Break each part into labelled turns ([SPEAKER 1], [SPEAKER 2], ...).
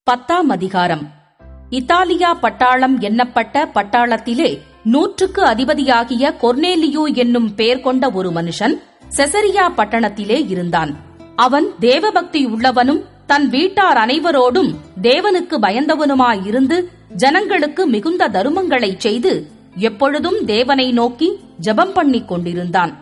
[SPEAKER 1] 10ஆம் அதிகாரம். இத்தாலியா பட்டாளம் எண்ணப்பட்ட பட்டாளத்திலே 100க்கு அதிபதியாகிய கொர்னேலியு என்னும் பெயர் கொண்ட ஒரு மனுஷன் செசரியா பட்டணத்திலே இருந்தான். அவன் தேவபக்தி உள்ளவனும் தன் வீட்டார் அனைவரோடும் தேவனுக்கு பயந்தவனுமாயிருந்து ஜனங்களுக்கு மிகுந்த தருமங்களைச் செய்து எப்பொழுதும் தேவனை நோக்கி ஜெபம் பண்ணிக் கொண்டிருந்தான்.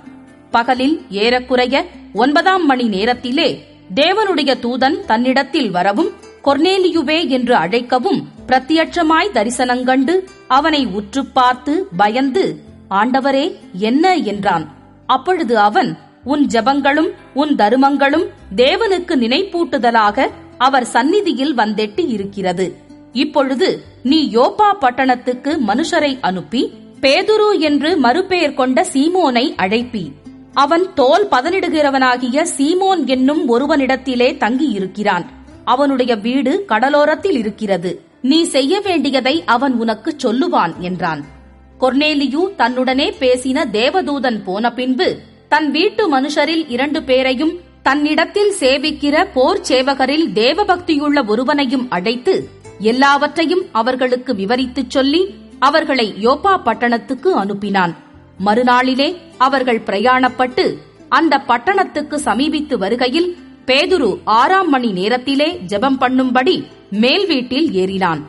[SPEAKER 1] பகலில் ஏறக்குறைய 9ஆம் மணி நேரத்திலே தேவனுடைய தூதன் தன்னிடத்தில் வரவும் கொர்னேலியுவே என்று அழைக்கவும் பிரத்யட்சமாய் தரிசனங்கண்டு அவனை உற்று பார்த்து பயந்து, ஆண்டவரே, என்ன என்றான். அப்பொழுது அவன், உன் ஜெபங்களும் உன் தருமங்களும் தேவனுக்கு நினைப்பூட்டுதலாக அவர் சந்நிதியில் வந்தெட்டி இருக்கிறது. இப்பொழுது நீ யோப்பா பட்டணத்துக்கு மனுஷரை அனுப்பி பேதுரு என்று மறுபெயர் கொண்ட சீமோனை அழைப்பி. அவன் தோல் பதனிடுகிறவனாகிய சீமோன் என்னும் ஒருவனிடத்திலே தங்கியிருக்கிறான். அவனுடைய வீடு கடலோரத்தில் இருக்கிறது. நீ செய்ய வேண்டியதை அவன் உனக்கு சொல்லுவான் என்றான். கொர்னேலியு தன்னுடனே பேசின தேவதூதன் போன பின்பு தன் வீட்டு மனுஷரில் 2 பேரையும் தன்னிடத்தில் சேவிக்கிற போர் சேவகரில் தேவபக்தியுள்ள ஒருவனையும் அழைத்து எல்லாவற்றையும் அவர்களுக்கு விவரித்துச் சொல்லி அவர்களை யோப்பா பட்டணத்துக்கு அனுப்பினான். மறுநாளிலே அவர்கள் பிரயாணப்பட்டு அந்த பட்டணத்துக்கு சமீபித்து வருகையில் பேதுரு 6ஆம் மணி நேரத்திலே ஜெபம் பண்ணும்படி மேல் வீட்டில் ஏறினான்.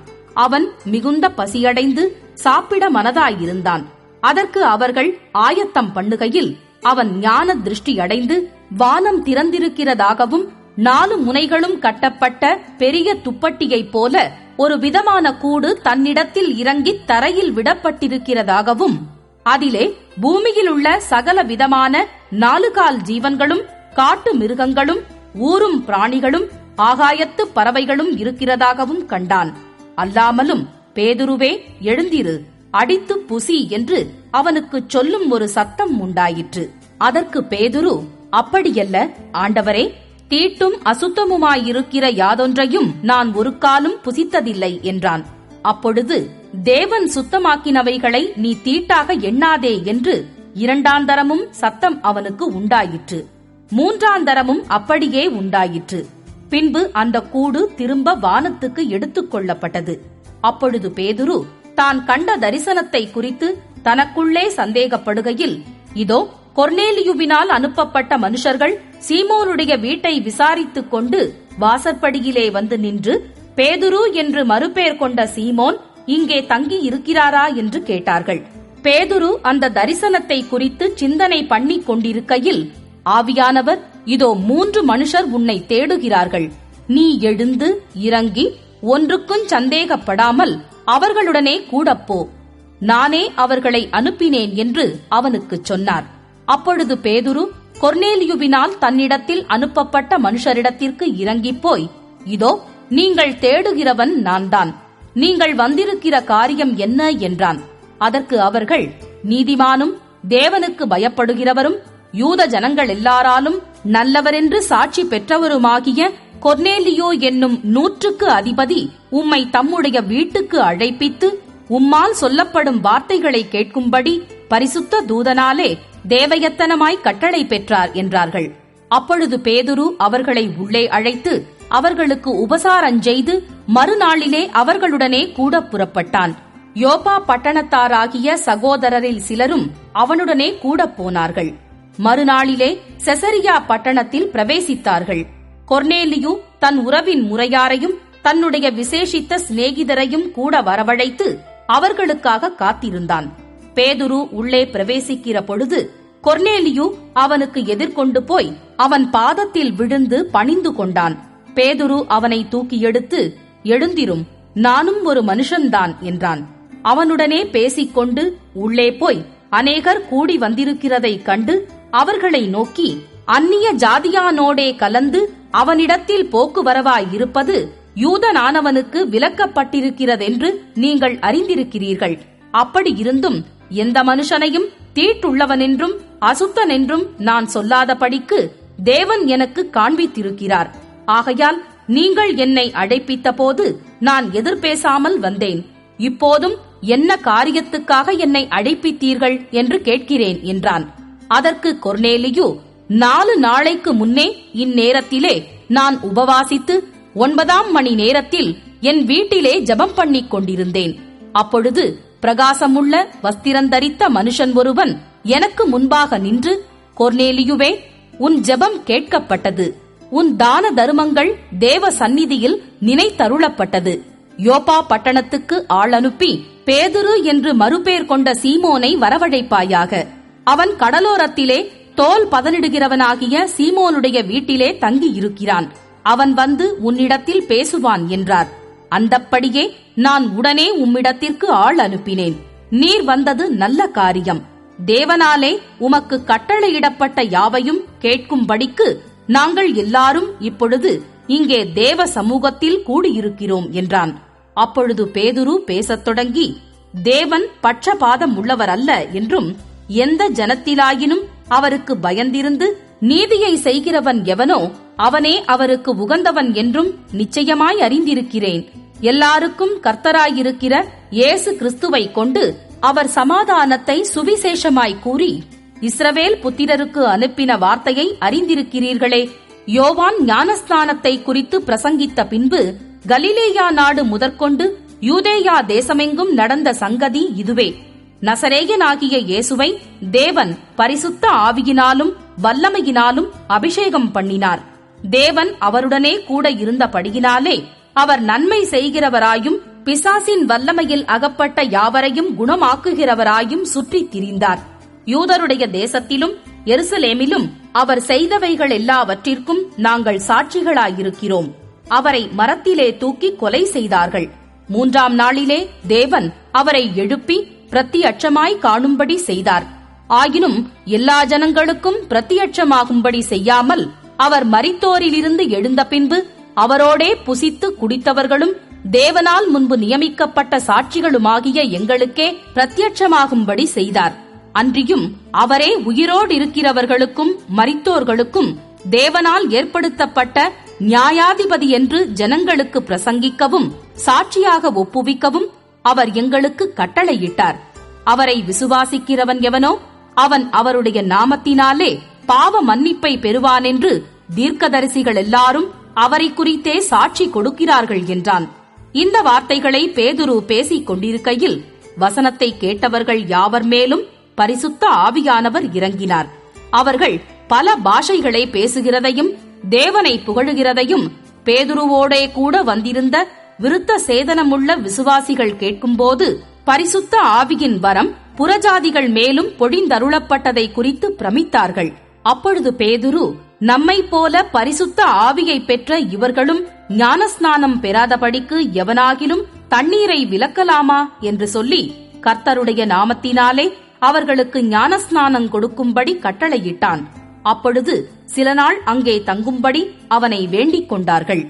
[SPEAKER 1] அவன் மிகுந்த பசியடைந்து சாப்பிட மனதாயிருந்தான். அதற்கு அவர்கள் ஆயத்தம் பண்ணுகையில் அவன் ஞான திருஷ்டியடைந்து வானம் திறந்திருக்கிறதாகவும் 4 முனைகளும் கட்டப்பட்ட பெரிய துப்பட்டியைப் போல ஒரு விதமான கூடு தன்னிடத்தில் இறங்கி தரையில் விடப்பட்டிருக்கிறதாகவும் அதிலே பூமியில் உள்ள சகல விதமான 4 கால் ஜீவன்களும் காட்டு மிருகங்களும் ஊரும் பிராணிகளும் ஆகாயத்து பறவைகளும் இருக்கிறதாகவும் கண்டான். அல்லாமலும், பேதுருவே, எழுந்திரு, அடித்து புசி என்று அவனுக்கு சொல்லும் ஒரு சத்தம் உண்டாயிற்று. அதற்கு பேதுரு, அப்படியல்ல ஆண்டவரே, தீட்டும் அசுத்தமுமாயிருக்கிற யாதொன்றையும் நான் ஒரு காலும் புசித்ததில்லை என்றான். அப்பொழுது, தேவன் சுத்தமாக்கினவைகளை நீ தீட்டாக எண்ணாதே என்று 2ஆம் தரமும் சத்தம் அவனுக்கு உண்டாயிற்று. 3ஆம் தரமும் அப்படியே உண்டாயிற்று. பின்பு அந்த கூடு திரும்ப வானத்துக்கு எடுத்துக் கொள்ளப்பட்டது. அப்பொழுது பேதுரு தான் கண்ட தரிசனத்தை குறித்து தனக்குள்ளே சந்தேகப்படுகையில், இதோ, கொர்னேலியுவினால் அனுப்பப்பட்ட மனுஷர்கள் சீமோனுடைய வீட்டை விசாரித்துக் கொண்டு வாசற்படியிலே வந்து நின்று, பேதுரு என்று மறுபெயர் கொண்ட சீமோன் இங்கே தங்கி இருக்கிறாரா என்று கேட்டார்கள். பேதுரு அந்த தரிசனத்தை குறித்து சிந்தனை பண்ணிக் கொண்டிருக்கையில் ஆவியானவர், இதோ 3 மனுஷர் உன்னை தேடுகிறார்கள். நீ எழுந்து இறங்கி ஒன்றுக்கும் சந்தேகப்படாமல் அவர்களுடனே கூடப்போ, நானே அவர்களை அனுப்பினேன் என்று அவனுக்குச் சொன்னார். அப்பொழுது பேதுரு கொர்னேலியுவினால் தன்னிடத்தில் அனுப்பப்பட்ட மனுஷரிடத்திற்கு இறங்கிப் போய், இதோ, நீங்கள் தேடுகிறவன் நான்தான். நீங்கள் வந்திருக்கிற காரியம் என்ன என்றான். அதற்கு அவர்கள், நீதிமானும் தேவனுக்கு பயப்படுகிறவரும் யூத ஜனங்கள் எல்லாராலும் நல்லவரென்று சாட்சி பெற்றவருமாகிய கொர்னேலியோ என்னும் 100க்கு அதிபதி உம்மை தம்முடைய வீட்டுக்கு அழைப்பித்து உம்மால் சொல்லப்படும் வார்த்தைகளை கேட்கும்படி பரிசுத்த தூதனாலே தேவயத்தனமாய் கட்டளை பெற்றார் என்றார்கள். அப்பொழுது பேதுரு அவர்களை உள்ளே அழைத்து அவர்களுக்கு உபசாரஞ்செய்து மறுநாளிலே அவர்களுடனே கூட புறப்பட்டான். யோப்பா பட்டணத்தாராகிய சகோதரரில் சிலரும் அவனுடனே கூட போனார்கள். மறுநாளிலே செசரியா பட்டணத்தில் பிரவேசித்தார்கள். கொர்னேலியு தன் உறவின் முறையாரையும் தன்னுடைய விசேஷித்த சிநேகிதரையும் கூட வரவழைத்து அவர்களுக்காக காத்திருந்தான். பேதுரு உள்ளே பிரவேசிக்கிற பொழுது கொர்னேலியு அவனுக்கு எதிர்கொண்டு போய் அவன் பாதத்தில் விழுந்து பணிந்து கொண்டான். பேதுரு அவனை தூக்கி எடுத்து, எழுந்திரும், நானும் ஒரு மனுஷன்தான் என்றான். அவனுடனே பேசிக்கொண்டு உள்ளே போய் அநேகர் கூடி வந்திருக்கிறதைக் கண்டு அவர்களை நோக்கி, அந்நிய ஜாதியானோடே கலந்து அவனிடத்தில் போக்குவரவாயிருப்பது யூதனானவனுக்கு விலக்கப்பட்டிருக்கிறதென்று நீங்கள் அறிந்திருக்கிறீர்கள். அப்படியிருந்தும் எந்த மனுஷனையும் தீட்டுள்ளவனென்றும் அசுத்தனென்றும் நான் சொல்லாதபடிக்கு தேவன் எனக்கு காண்பித்திருக்கிறார். ஆகையால் நீங்கள் என்னை அழைப்பித்த போது நான் எதிர்பேசாமல் வந்தேன். இப்போதும் என்ன காரியத்துக்காக என்னை அழைப்பித்தீர்கள் என்று கேட்கிறேன் என்றான். அதற்கு கொர்னேலியு, 4 நாளைக்கு முன்னே இந்நேரத்திலே நான் உபவாசித்து 9ஆம் மணி நேரத்தில் என் வீட்டிலே ஜெபம் பண்ணிக் கொண்டிருந்தேன். அப்பொழுது பிரகாசமுள்ள வஸ்திரந்தரித்த மனுஷன் ஒருவன் எனக்கு முன்பாக நின்று, கொர்நேலியுவே, உன் ஜெபம் கேட்கப்பட்டது, உன் தான தருமங்கள் தேவ சந்நிதியில் நினைத்தருளப்பட்டது. யோப்பா பட்டணத்துக்கு ஆள் அனுப்பி பேதுரு என்று மறுபேர் கொண்ட சீமோனை வரவழைப்பாயாக. அவன் கடலோரத்திலே தோல் பதனிடுகிறவனாகிய சீமோனுடைய வீட்டிலே தங்கியிருக்கிறான். அவன் வந்து உன்னிடத்தில் பேசுவான் என்றார். அந்தப்படியே நான் உடனே உம்மிடத்திற்கு ஆள் அனுப்பினேன். நீர் வந்தது நல்ல காரியம். தேவனாலே உமக்கு கட்டளையிடப்பட்ட யாவையும் கேட்கும்படிக்கு நாங்கள் எல்லாரும் இப்பொழுது இங்கே தேவ சமூகத்தில் கூடியிருக்கிறோம் என்றான். அப்பொழுது பேதுரு பேசத் தொடங்கி, தேவன் பட்சபாதம் உள்ளவர் அல்ல என்றும், எந்த ஜனத்திலாயினும் அவருக்கு பயந்திருந்து நீதியை செய்கிறவன் எவனோ அவனே அவருக்கு உகந்தவன் என்றும் நிச்சயமாய் அறிந்திருக்கிறேன். எல்லாருக்கும் கர்த்தராயிருக்கிற இயேசு கிறிஸ்துவை கொண்டு அவர் சமாதானத்தை சுவிசேஷமாய் கூறி இஸ்ரவேல் புத்திரருக்கு அனுப்பின வார்த்தையை அறிந்திருக்கிறீர்களே. யோவான் ஞானஸ்நானத்தை குறித்து பிரசங்கித்த பின்பு கலிலேயா நாடு முதற்கொண்டு யூதேயா தேசமெங்கும் நடந்த சங்கதி இதுவே. நசரேயனாகிய இயேசுவை தேவன் பரிசுத்த ஆவியினாலும் வல்லமையினாலும் அபிஷேகம் பண்ணினார். தேவன் அவருடனே கூட இருந்தபடியினாலே அவர் நன்மை செய்கிறவராயும் பிசாசின் வல்லமையில் அகப்பட்ட யாவரையும் குணமாக்குகிறவராயும் சுற்றித் திரிந்தார். யூதருடைய தேசத்திலும் எருசலேமிலும் அவர் செய்தவைகள் எல்லாவற்றிற்கும் நாங்கள் சாட்சிகளாயிருக்கிறோம். அவரை மரத்திலே தூக்கி கொலை செய்தார்கள். 3ஆம் நாளிலே தேவன் அவரை எழுப்பி பிரத்தியட்சமாய் காணும்படி செய்தார். ஆயினும் எல்லா ஜனங்களுக்கும் பிரத்தியட்சமாகும்படி செய்யாமல் அவர் மரித்தோரிலிருந்து எழுந்த பின்பு அவரோடே புசித்து குடித்தவர்களும் தேவனால் முன்பு நியமிக்கப்பட்ட சாட்சிகளுமாகிய எங்களுக்கே பிரத்தியட்சமாகும்படி செய்தார். அன்றியும் அவரே உயிரோடு இருக்கிறவர்களுக்கும் மரித்தோர்களுக்கும் தேவனால் ஏற்படுத்தப்பட்ட நியாயாதிபதி என்று ஜனங்களுக்கு பிரசங்கிக்கவும் சாட்சியாக ஒப்புவிக்கவும் அவர் எங்களுக்கு கட்டளையிட்டார். அவரை விசுவாசிக்கிறவன் எவனோ அவன் அவருடைய நாமத்தினாலே பாவ மன்னிப்பை பெறுவான் என்று தீர்க்கதரிசிகள் எல்லாரும் அவரை குறித்தே சாட்சி கொடுக்கிறார்கள் என்றான். இந்த வார்த்தைகளை பேதுரு பேசிக் கொண்டிருக்கையில் வசனத்தை கேட்டவர்கள் யாவர் மேலும் பரிசுத்த ஆவியானவர் இறங்கினார். அவர்கள் பல பாஷைகளை பேசுகிறதையும் தேவனை புகழுகிறதையும் பேதுருவோடே கூட வந்திருந்த விருத்த சேதனமுள்ள விசுவாசிகள் கேட்கும்போது பரிசுத்த ஆவியின் வரம் புறஜாதிகள் மேலும் பொழிந்தருளப்பட்டதை குறித்து பிரமித்தார்கள். அப்பொழுது பேதுரு, நம்மை போல பரிசுத்த ஆவியை பெற்ற இவர்களும் ஞானஸ்நானம் பெறாதபடிக்கு எவனாகிலும் தண்ணீரை விலக்கலாமா என்று சொல்லி கர்த்தருடைய நாமத்தினாலே அவர்களுக்கு ஞானஸ்நானம் கொடுக்கும்படி கட்டளையிட்டான். அப்பொழுது சில நாள் அங்கே தங்கும்படி அவனை வேண்டிக் கொண்டார்கள்.